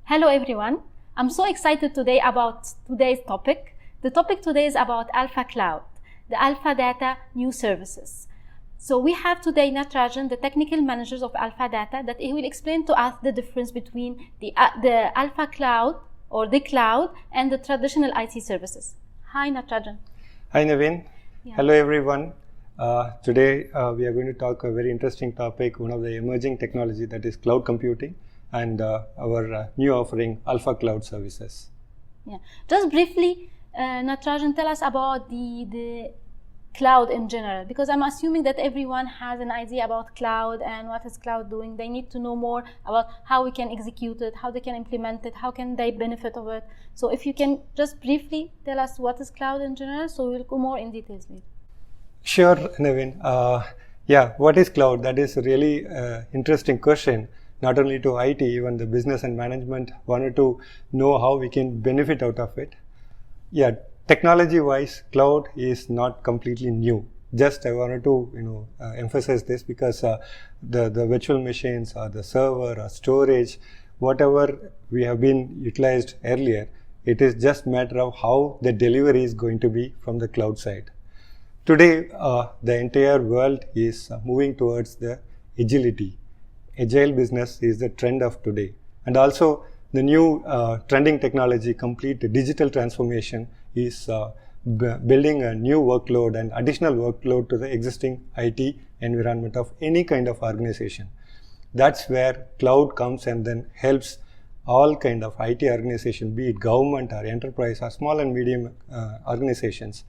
Hello everyone. I'm so excited today about today's topic. The topic today is about Alpha Cloud, the Alpha Data new services. So we have today Natarajan, the technical managers of Alpha Data, that he will explain to us the difference between the Alpha Cloud or the cloud and the traditional IT services. Hi Natarajan. Hi Naveen. Yeah. Hello everyone. Today we are going to talk a very interesting topic, one of the emerging technology, that is cloud computing, and our new offering, Alpha Cloud Services. Yeah. Just briefly, Natarajan, tell us about the cloud in general, because I'm assuming that everyone has an idea about cloud and what is cloud doing. They need to know more about how we can execute it, how they can implement it, how can they benefit of it. So if you can just briefly tell us what is cloud in general, so we'll go more in details later. Sure, Naveen. What is cloud? That is a really interesting question. Not only to IT, even the business and management wanted to know how we can benefit out of it. Yeah, technology-wise, cloud is not completely new. Just I wanted to emphasize this because the virtual machines or the server or storage, whatever we have been utilized earlier, it is just matter of how the delivery is going to be from the cloud side. Today, the entire world is moving towards the agility. Agile business is the trend of today. And also the new trending technology, complete digital transformation, is building a new workload and additional workload to the existing IT environment of any kind of organization. That's where cloud comes and then helps all kind of IT organization, be it government or enterprise or small and medium organizations.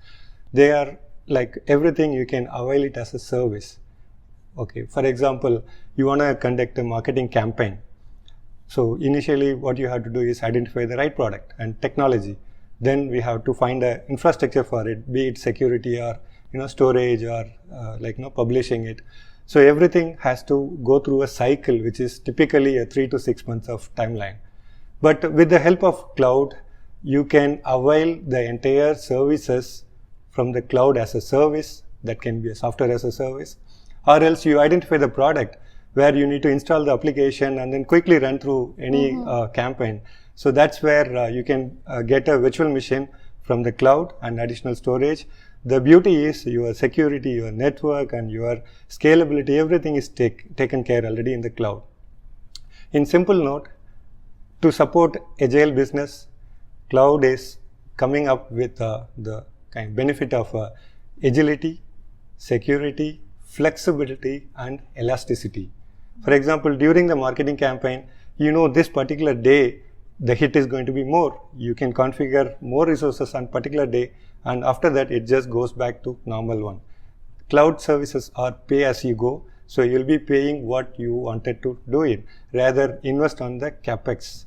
They are like everything, you can avail it as a service. Okay, for example, you want to conduct a marketing campaign. So initially what you have to do is identify the right product and technology. Then we have to find an infrastructure for it, be it security or storage or publishing it. So everything has to go through a cycle which is typically a 3 to 6 months of timeline. But with the help of cloud, you can avail the entire services from the cloud as a service. That can be a software as a service, or else you identify the product where you need to install the application and then quickly run through any campaign. So that's where you can get a virtual machine from the cloud and additional storage. The beauty is your security, your network and your scalability, everything is taken care already in the cloud. In simple note, to support agile business, cloud is coming up with the kind of benefit of agility, security, flexibility and elasticity. For example, during the marketing campaign, this particular day the hit is going to be more. You can configure more resources on particular day, and after that it just goes back to normal one. Cloud services are pay as you go, so you'll be paying what you wanted to do it, rather invest on the capex.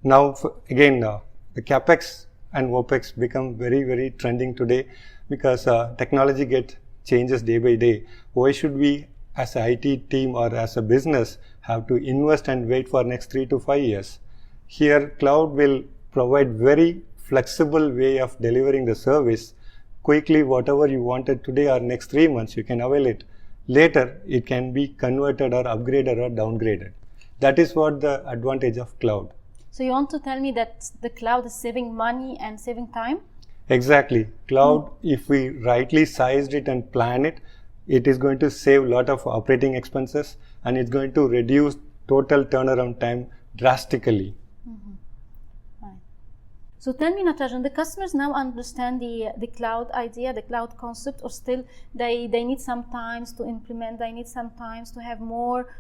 Now again, the capex and OPEX become very, very trending today because technology changes day by day. Why should we as an IT team or as a business have to invest and wait for next 3 to 5 years? Here cloud will provide very flexible way of delivering the service. Quickly, whatever you wanted today or next 3 months, you can avail it. Later, it can be converted or upgraded or downgraded. That is what the advantage of cloud. So you want to tell me that the cloud is saving money and saving time? Exactly. Cloud, if we rightly sized it and plan it, it is going to save a lot of operating expenses and it's going to reduce total turnaround time drastically. Right. So tell me, Natarajan, the customers now understand the cloud idea, the cloud concept, or still they need some time to implement, they need some time to have more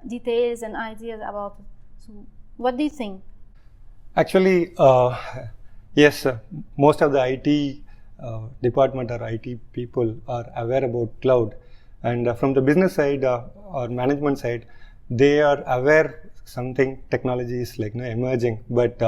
details and ideas about it. So what do you think? Actually, yes, most of the IT department or IT people are aware about cloud, and from the business side or management side, they are aware something technology is emerging, but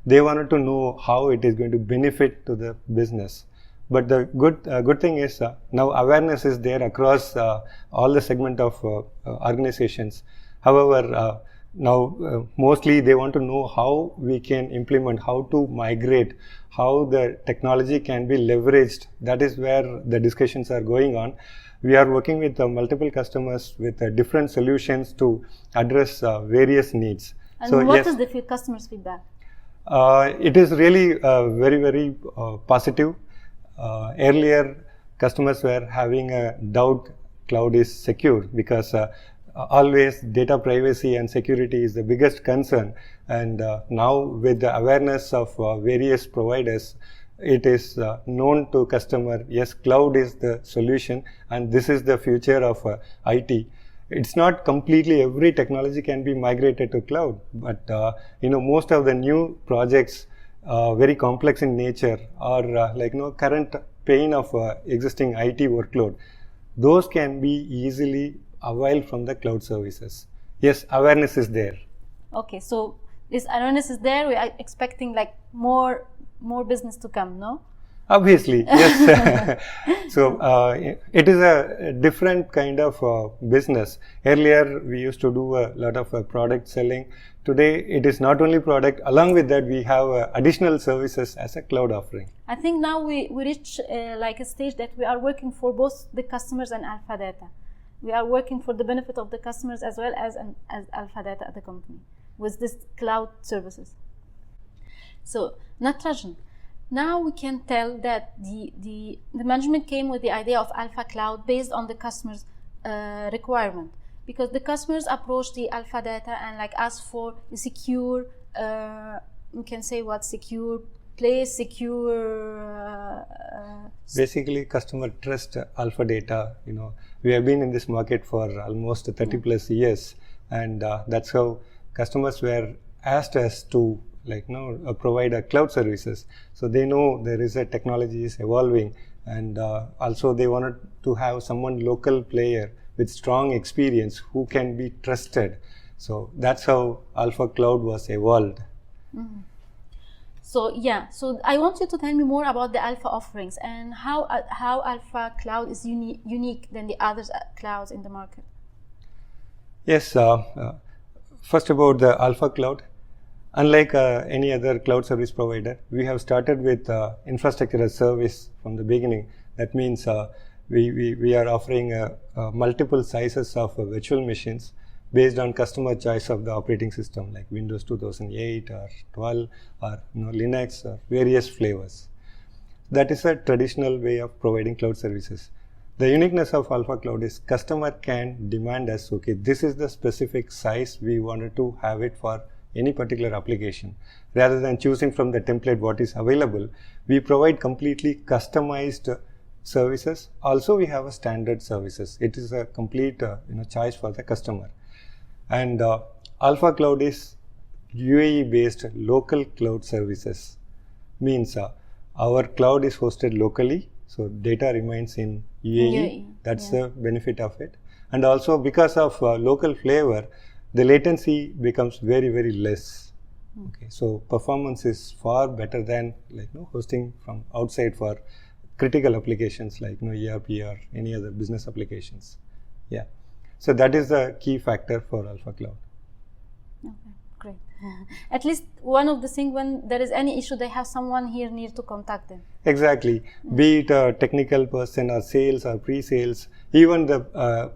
they wanted to know how it is going to benefit to the business. But the good thing is now awareness is there across all the segment of organizations. However, now mostly they want to know how we can implement, how to migrate, how the technology can be leveraged. That is where the discussions are going on. We are working with multiple customers with different solutions to address various needs. And So, what yes, is the customers' feedback? it is really very, very positive. Earlier, customers were having a doubt cloud is secure because always data privacy and security is the biggest concern. And now with the awareness of various providers, it is known to customer, yes, cloud is the solution and this is the future of IT. It's not completely every technology can be migrated to cloud, but most of the new projects very complex in nature or current pain of existing IT workload, those can be easily availed from the cloud services. Yes, awareness is there. Okay, so this awareness is there. We are expecting like more business to come, no? Obviously, yes. So it is a different kind of business. Earlier, we used to do a lot of product selling. Today, it is not only product. Along with that, we have additional services as a cloud offering. I think now we reach like a stage that we are working for both the customers and Alpha Data. We are working for the benefit of the customers as well as Alpha Data at the company with this cloud services. So, Natarajan, now we can tell that the management came with the idea of Alpha Cloud based on the customer's requirement, because the customers approached the Alpha Data and like asked for a secure, we can say what, secure place, secure. Basically, customer trust Alpha Data. We have been in this market for almost 30 plus years, and that's how customers were asked us to provide a cloud services. So they know there is a technology is evolving, and also they wanted to have someone local player with strong experience who can be trusted. So that's how Alpha Cloud was evolved. Mm-hmm. So so I want you to tell me more about the Alpha offerings and how Alpha Cloud is unique than the other clouds in the market. Yes, first about the Alpha Cloud. Unlike any other cloud service provider, we have started with infrastructure as service from the beginning. That means we are offering multiple sizes of virtual machines based on customer choice of the operating system, like Windows 2008 or 12 or Linux or various flavors. That is a traditional way of providing cloud services. The uniqueness of Alpha Cloud is customer can demand us, okay, this is the specific size we wanted to have it for any particular application. Rather than choosing from the template what is available, we provide completely customized services. Also, we have a standard services. It is a complete choice for the customer. And Alpha Cloud is UAE based local cloud services. Means our cloud is hosted locally, so data remains in UAE. That's the benefit of it. And also because of local flavor, the latency becomes very, very less. Okay, so performance is far better than hosting from outside for critical applications like ERP or any other business applications. Yeah, so that is the key factor for Alpha Cloud. Okay, great. At least one of the things, when there is any issue, they have someone here near to contact them. Exactly. Be it a technical person or sales or pre-sales, even the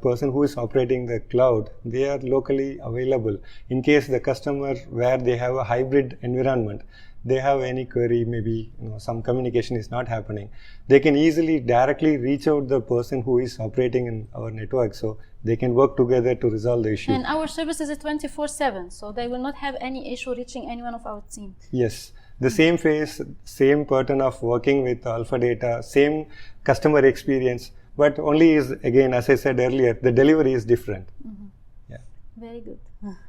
person who is operating the cloud, they are locally available. In case the customer where they have a hybrid environment, they have any query, maybe some communication is not happening, they can easily directly reach out the person who is operating in our network, so they can work together to resolve the issue. And our service is 24/7, so they will not have any issue reaching any one of our team. Yes, the same phase, same pattern of working with Alpha Data, same customer experience, but only is, again, as I said earlier, the delivery is different. Mm-hmm. Yeah. Very good.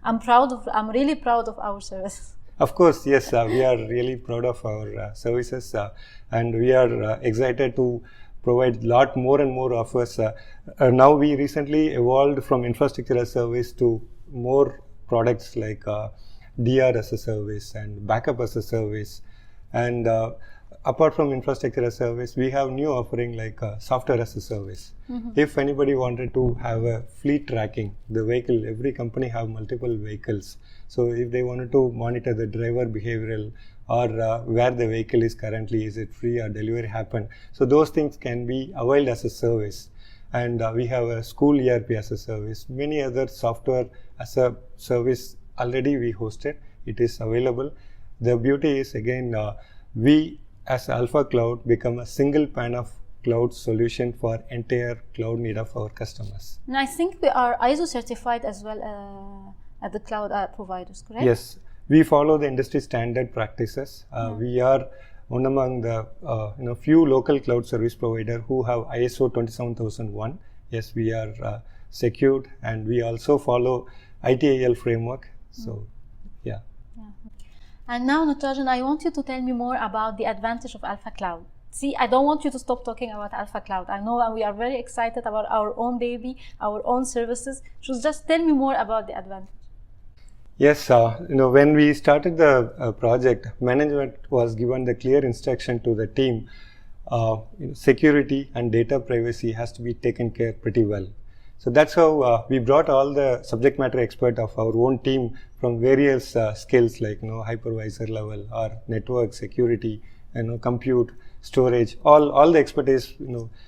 I'm really proud of our service. Of course, yes, we are really proud of our services, and we are excited to provide lot more and more offers. Now we recently evolved from infrastructure as a service to more products like DR as a service and backup as a service. And apart from infrastructure as a service, we have new offering like software as a service. Mm-hmm. If anybody wanted to have a fleet tracking, the vehicle, every company have multiple vehicles. So if they wanted to monitor the driver behavioral or where the vehicle is currently, is it free or delivery happened? So those things can be availed as a service. And we have a school ERP as a service, many other software as a service already we hosted. It is available. The beauty is again, we as Alpha Cloud become a single pane of cloud solution for entire cloud need of our customers. And I think we are ISO certified as well at the cloud providers, correct? Yes, we follow the industry standard practices. We are one among the few local cloud service provider who have ISO 27001. Yes, we are secured, and we also follow ITIL framework. So, yeah. And now, Natarajan, I want you to tell me more about the advantage of Alpha Cloud. See, I don't want you to stop talking about Alpha Cloud. I know we are very excited about our own baby, our own services. Just tell me more about the advantage. Yes, when we started the project, management was given the clear instruction to the team. Security and data privacy has to be taken care pretty well. So that's how we brought all the subject matter expert of our own team from various skills like hypervisor level or network security, compute, storage, all the expertise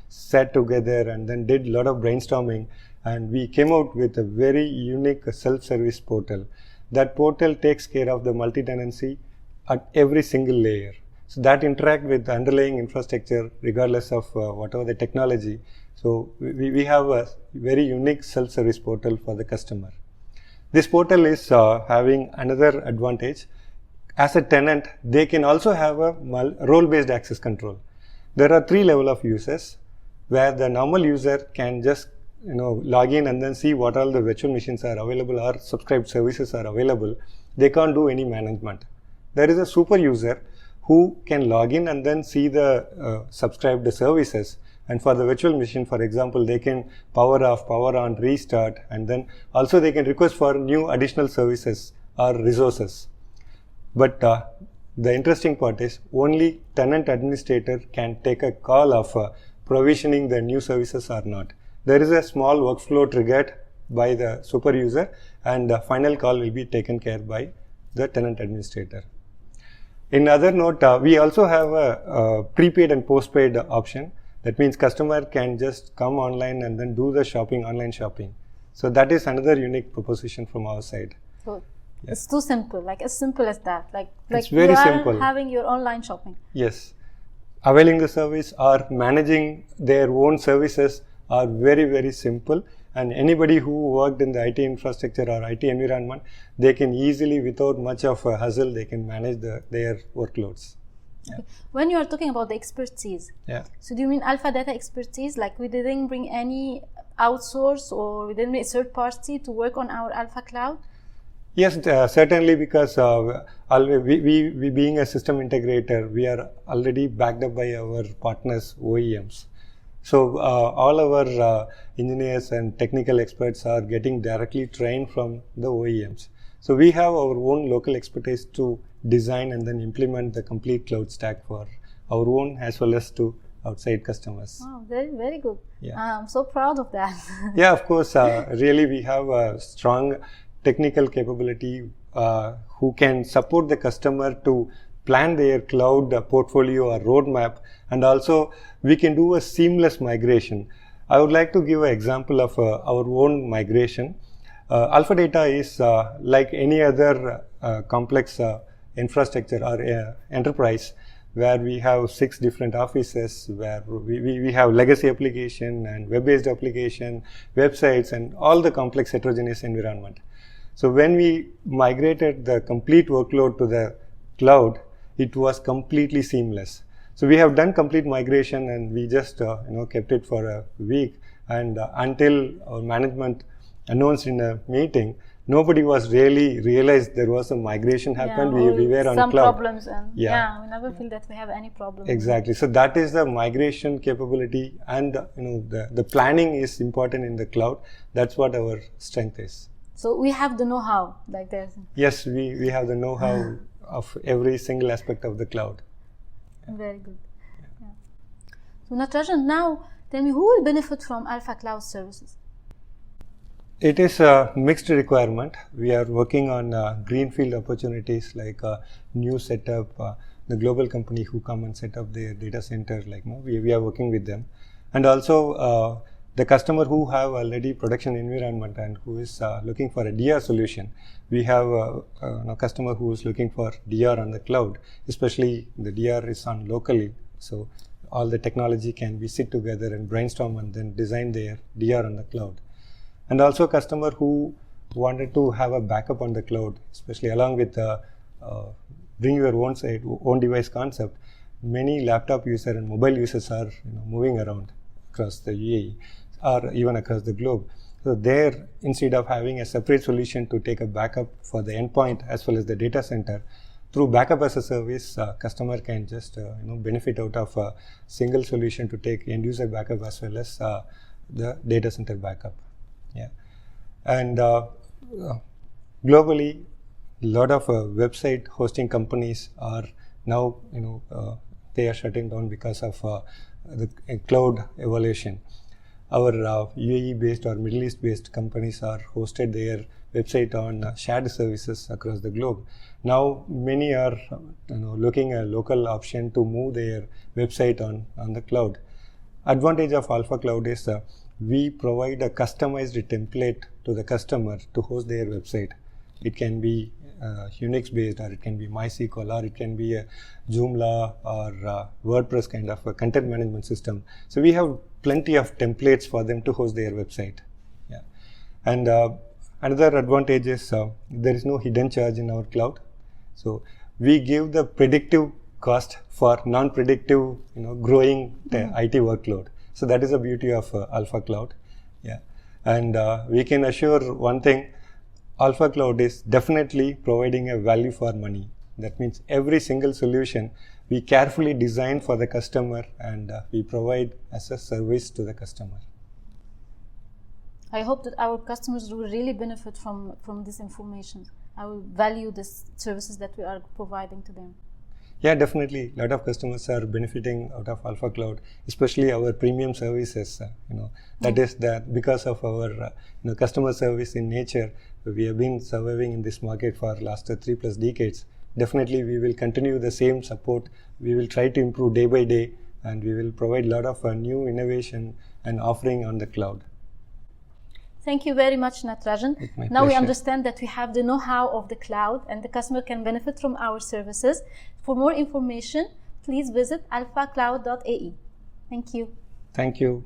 sat together and then did a lot of brainstorming, and we came out with a very unique self-service portal. That portal takes care of the multi-tenancy at every single layer. So that interact with the underlying infrastructure regardless of whatever the technology. So we have a very unique self-service portal for the customer. This portal is having another advantage. As a tenant, they can also have a role-based access control. There are 3 levels of users where the normal user can just log in and then see what all the virtual machines are available or subscribed services are available. They can't do any management. There is a super user who can log in and then see the subscribed services. And for the virtual machine, for example, they can power off, power on, restart, and then also they can request for new additional services or resources. But the interesting part is only tenant administrator can take a call of provisioning the new services or not. There is a small workflow triggered by the super user, and the final call will be taken care by the tenant administrator. In other note, we also have a prepaid and postpaid option. That means customer can just come online and then do the shopping, online shopping. So that is another unique proposition from our side. So it's too simple, like as simple as that. Like it's very you are simple. Having your online shopping. Yes. Availing the service or managing their own services are very, very simple. And anybody who worked in the IT infrastructure or IT environment, they can easily, without much of a hassle, they can manage their workloads. Yeah. Okay. When you are talking about the expertise, so do you mean Alpha Data expertise? Like we didn't bring any outsource or we didn't bring a third party to work on our Alpha Cloud? Yes, certainly, because we being a system integrator, we are already backed up by our partners, OEMs. So all our engineers and technical experts are getting directly trained from the OEMs. So we have our own local expertise to design and then implement the complete cloud stack for our own as well as to outside customers. Wow, very, very good. Yeah. I'm so proud of that. Yeah, of course. Really, we have a strong technical capability who can support the customer to plan their cloud portfolio or roadmap, and also we can do a seamless migration. I would like to give an example of our own migration. Alpha Data is like any other complex infrastructure or enterprise where we have 6 different offices, where we have legacy application and web-based application, websites, and all the complex heterogeneous environment. So when we migrated the complete workload to the cloud, it was completely seamless. So we have done complete migration and we just kept it for a week, and until our management announced in a meeting, nobody was really realized there was a migration happened. We were on some cloud. Problems and we never feel that we have any problem. Exactly. So that is the migration capability, and the planning is important in the cloud. That's what our strength is. So we have the know-how like this. Yes, we have the know-how of every single aspect of the cloud. Very good. Yeah. So Natarajan, now tell me, who will benefit from Alpha Cloud services? It is a mixed requirement. We are working on greenfield opportunities like new setup, the global company who come and set up their data center, we are working with them. And also The customer who have already production environment and who is looking for a DR solution, we have a customer who is looking for DR on the cloud, especially the DR is on locally. So all the technology can be sit together and brainstorm and then design their DR on the cloud. And also customer who wanted to have a backup on the cloud, especially along with bring your own device concept. Many laptop users and mobile users are moving around across the UAE or even across the globe. So there, instead of having a separate solution to take a backup for the endpoint as well as the data center, through backup as a service, customer can just benefit out of a single solution to take end user backup as well as the data center backup. Yeah, and globally, a lot of website hosting companies are now they are shutting down because of the cloud evolution. Our UAE-based or Middle East-based companies are hosted their website on shared services across the globe. Now, many are looking at a local option to move their website on the cloud. Advantage of Alpha Cloud is we provide a customized template to the customer to host their website. It can be Unix-based, or it can be MySQL, or it can be a Joomla or WordPress kind of a content management system. So we have plenty of templates for them to host their website. Yeah, and another advantage is there is no hidden charge in our cloud. So we give the predictive cost for non-predictive, growing IT workload. So that is the beauty of Alpha Cloud. Yeah, and we can assure one thing. Alpha Cloud is definitely providing a value for money. That means every single solution we carefully design for the customer and we provide as a service to the customer. I hope that our customers will really benefit from this information. I will value the services that we are providing to them. Yeah, definitely. A lot of customers are benefiting out of Alpha Cloud, especially our premium services. That is that because of our customer service in nature, we have been surviving in this market for last 3+ decades. Definitely, we will continue the same support. We will try to improve day by day, and we will provide a lot of new innovation and offering on the cloud. Thank you very much, Natarajan. Now we understand that we have the know-how of the cloud and the customer can benefit from our services. For more information, please visit alphacloud.ae. Thank you. Thank you.